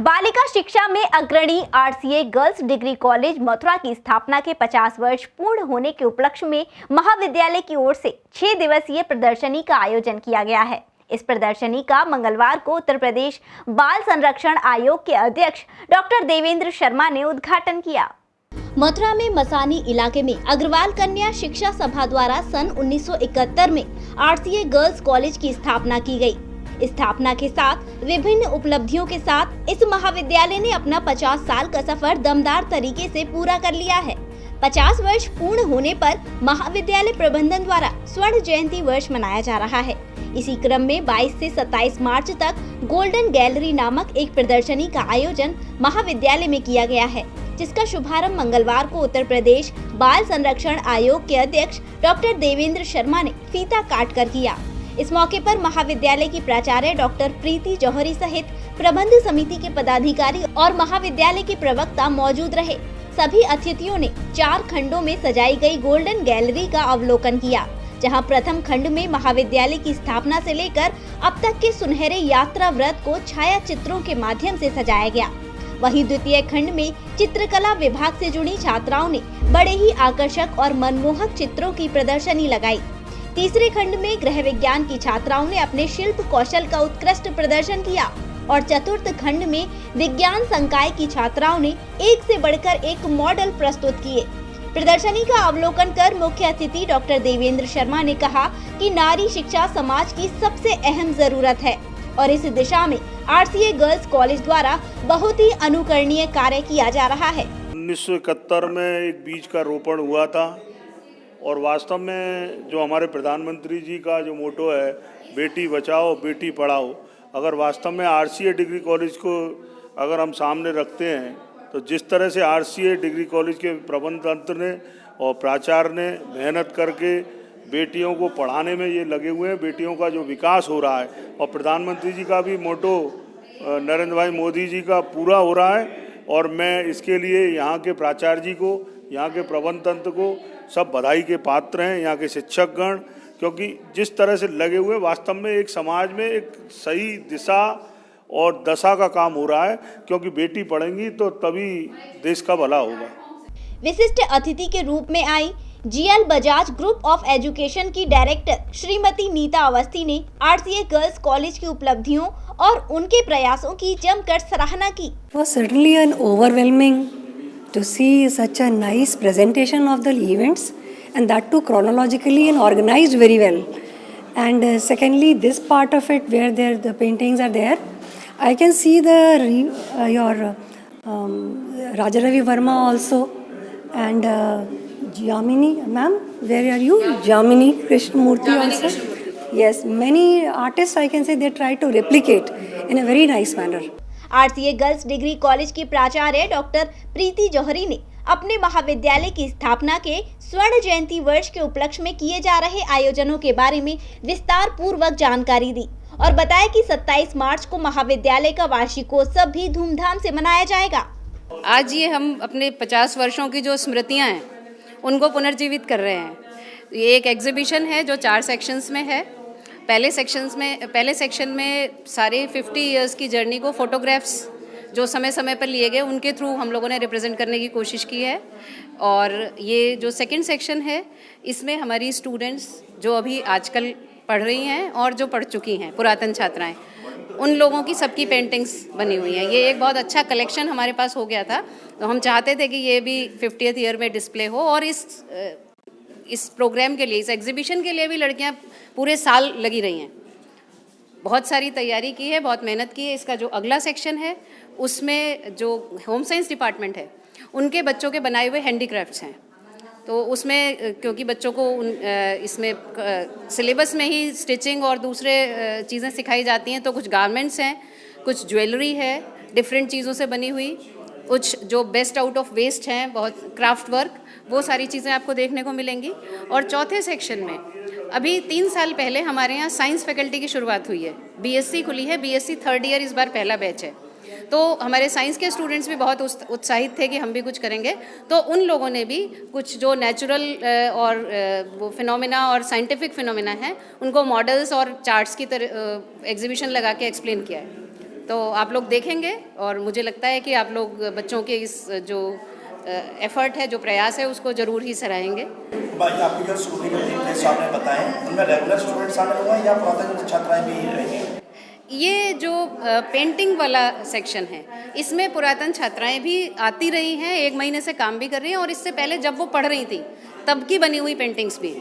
बालिका शिक्षा में अग्रणी RCA girls degree college Mathura की स्थापना के 50 वर्ष पूर्ण होने के उपलक्ष्य में महाविद्यालय की ओर से 6 दिवसीय प्रदर्शनी का आयोजन किया गया है। इस प्रदर्शनी का मंगलवार को उत्तर प्रदेश बाल संरक्षण आयोग के अध्यक्ष डॉक्टर देवेंद्र शर्मा ने उद्घाटन किया। मथुरा में मसानी इलाके में अग्रवाल कन्या शिक्षा सभा द्वारा सन 1971 में आरसीए गर्ल्स कॉलेज की स्थापना की गई। स्थापना के साथ विभिन्न उपलब्धियों के साथ इस महाविद्यालय ने अपना 50 साल का सफर दमदार तरीके से पूरा कर लिया है। 50 वर्ष पूर्ण होने पर महाविद्यालय प्रबंधन द्वारा स्वर्ण जयंती वर्ष मनाया जा रहा है। इसी क्रम में 22 से 27 मार्च तक गोल्डन गैलरी नामक एक प्रदर्शनी का आयोजन महाविद्यालय में किया गया है, जिसका शुभारंभ मंगलवार को उत्तर प्रदेश बाल संरक्षण आयोग के अध्यक्ष डॉक्टर देवेंद्र शर्मा ने फीता काट कर किया। इस मौके पर महाविद्यालय की प्राचार्य डॉक्टर प्रीति जौहरी सहित प्रबंध समिति के पदाधिकारी और महाविद्यालय के प्रवक्ता मौजूद रहे। सभी अतिथियों ने 4 खंडों में सजाई गई गोल्डन गैलरी का अवलोकन किया, जहां प्रथम खंड में महाविद्यालय की स्थापना से लेकर अब तक के सुनहरे यात्रा व्रत को छाया चित्रों के माध्यम से सजाया गया। वहीं द्वितीय खंड में चित्रकला विभाग से जुड़ी छात्राओं ने बड़े ही आकर्षक और मनमोहक चित्रों की प्रदर्शनी लगाई। तीसरे खंड में गृह विज्ञान की छात्राओं ने अपने शिल्प कौशल का उत्कृष्ट प्रदर्शन किया और चतुर्थ खंड में विज्ञान संकाय की छात्राओं ने एक से बढ़कर एक मॉडल प्रस्तुत किए। प्रदर्शनी का अवलोकन कर मुख्य अतिथि डॉक्टर देवेंद्र शर्मा ने कहा कि नारी शिक्षा समाज की सबसे अहम जरूरत है और इस दिशा में आरसीए गर्ल्स कॉलेज द्वारा बहुत ही अनुकरणीय कार्य किया जा रहा है। 1971 में एक बीज का रोपण हुआ था और वास्तव में जो हमारे प्रधानमंत्री जी का जो मोटो है बेटी बचाओ बेटी पढ़ाओ, अगर वास्तव में आरसीए डिग्री कॉलेज को अगर हम सामने रखते हैं तो जिस तरह से आरसीए डिग्री कॉलेज के प्रबंध तंत्र ने और प्राचार्य ने मेहनत करके बेटियों को पढ़ाने में ये लगे हुए हैं, बेटियों का जो विकास हो रहा है और प्रधानमंत्री जी का भी मोटो नरेंद्र भाई मोदी जी का पूरा हो रहा है। और मैं इसके लिए यहाँ के प्राचार्य जी को, यहाँ के प्रबंध तंत्र को सब बधाई के पात्र हैं, यहाँ के शिक्षकगण, क्योंकि जिस तरह से लगे हुए वास्तव में एक समाज में एक सही दिशा और दशा का काम हो रहा है, क्योंकि बेटी पढ़ेंगी तो तभी देश का भला होगा। विशिष्ट अतिथि के रूप में आई GL Bajaj group of education की डायरेक्टर श्रीमती नीता अवस्थी ने आरसीए गर्ल्स कॉलेज की उपलब्धियों और उनके प्रयासों की जमकर सराहना की। Was certainly an overwhelming to see such a nice presentation of the events, and that too chronologically and organized very well. And secondly, this part of it where the paintings are there, I can see your Rajaravi Verma also, and Jamini, ma'am, where are you? Jamini Krishnamurti also. Yes, many artists I can say they try to replicate in a very nice manner. RCA girls degree college की प्राचार्य doctor प्रीति जौहरी ने अपने महाविद्यालय की स्थापना के स्वर्ण जयंती वर्ष के उपलक्ष्य में किए जा रहे आयोजनों के बारे में विस्तार पूर्वक जानकारी दी और बताया कि 27 मार्च को महाविद्यालय का वार्षिकोत्सव भी धूमधाम से मनाया जाएगा। आज ये हम अपने 50 वर्षों की जो स्मृतियां हैं उनको पुनर्जीवित कर रहे हैं। ये एक एग्जीबिशन है जो 4 सेक्शंस में है। पहले सेक्शन में सारे 50 इयर्स की जर्नी को फोटोग्राफ्स जो समय समय पर लिए गए उनके थ्रू हम लोगों ने रिप्रेजेंट करने की कोशिश की है। और ये जो सेकंड सेक्शन है इसमें हमारी स्टूडेंट्स जो अभी आजकल पढ़ रही हैं और जो पढ़ चुकी हैं पुरातन छात्राएं, उन लोगों की सबकी पेंटिंग्स बनी हुई हैं। ये एक बहुत अच्छा कलेक्शन हमारे पास हो गया था, तो हम चाहते थे कि ये भी 50th ईयर में डिस्प्ले हो। और इस प्रोग्राम के लिए, इस एग्जीबिशन के लिए भी लड़कियां पूरे साल लगी रही हैं, बहुत सारी तैयारी की है, बहुत मेहनत की है। इसका जो अगला सेक्शन है उसमें जो होम साइंस डिपार्टमेंट है उनके बच्चों के बनाए हुए हैंडीक्राफ्ट्स हैं, तो उसमें क्योंकि बच्चों को इसमें सिलेबस में ही स्टिचिंग और दूसरे चीज़ें सिखाई जाती हैं, तो कुछ गारमेंट्स हैं, कुछ ज्वेलरी है डिफरेंट चीज़ों से बनी हुई, कुछ जो बेस्ट आउट ऑफ वेस्ट हैं, बहुत क्राफ्ट वर्क, वो सारी चीज़ें आपको देखने को मिलेंगी। और चौथे सेक्शन में अभी 3 साल पहले हमारे यहाँ साइंस फैकल्टी की शुरुआत हुई है, बीएससी खुली है, बीएससी 3rd ईयर इस बार पहला बैच है, तो हमारे साइंस के स्टूडेंट्स भी बहुत उत्साहित थे कि हम भी कुछ करेंगे। तो उन लोगों ने भी कुछ जो नेचुरल और वो फिनोमिना और साइंटिफिक फिनोमिना हैं उनको मॉडल्स और चार्ट्स की तरह एग्जीबिशन लगा के एक्सप्लेन किया है। तो आप लोग देखेंगे और मुझे लगता है कि आप लोग बच्चों के इस जो एफर्ट है, जो प्रयास है, उसको ज़रूर ही सराहेंगे। भाई आपकी जो स्कूलिंग प्लेस आपने बताएं उनमें रेगुलर स्टूडेंट शामिल हुए हैं या पुरातन छात्राएं भी रहेंगी? ये जो पेंटिंग वाला सेक्शन है, इसमें पुरातन छात्राएं भी आती रही हैं, 1 महीने से काम भी कर रही हैं और इससे पहले जब वो पढ़ रही थी तब की बनी हुई पेंटिंग्स भी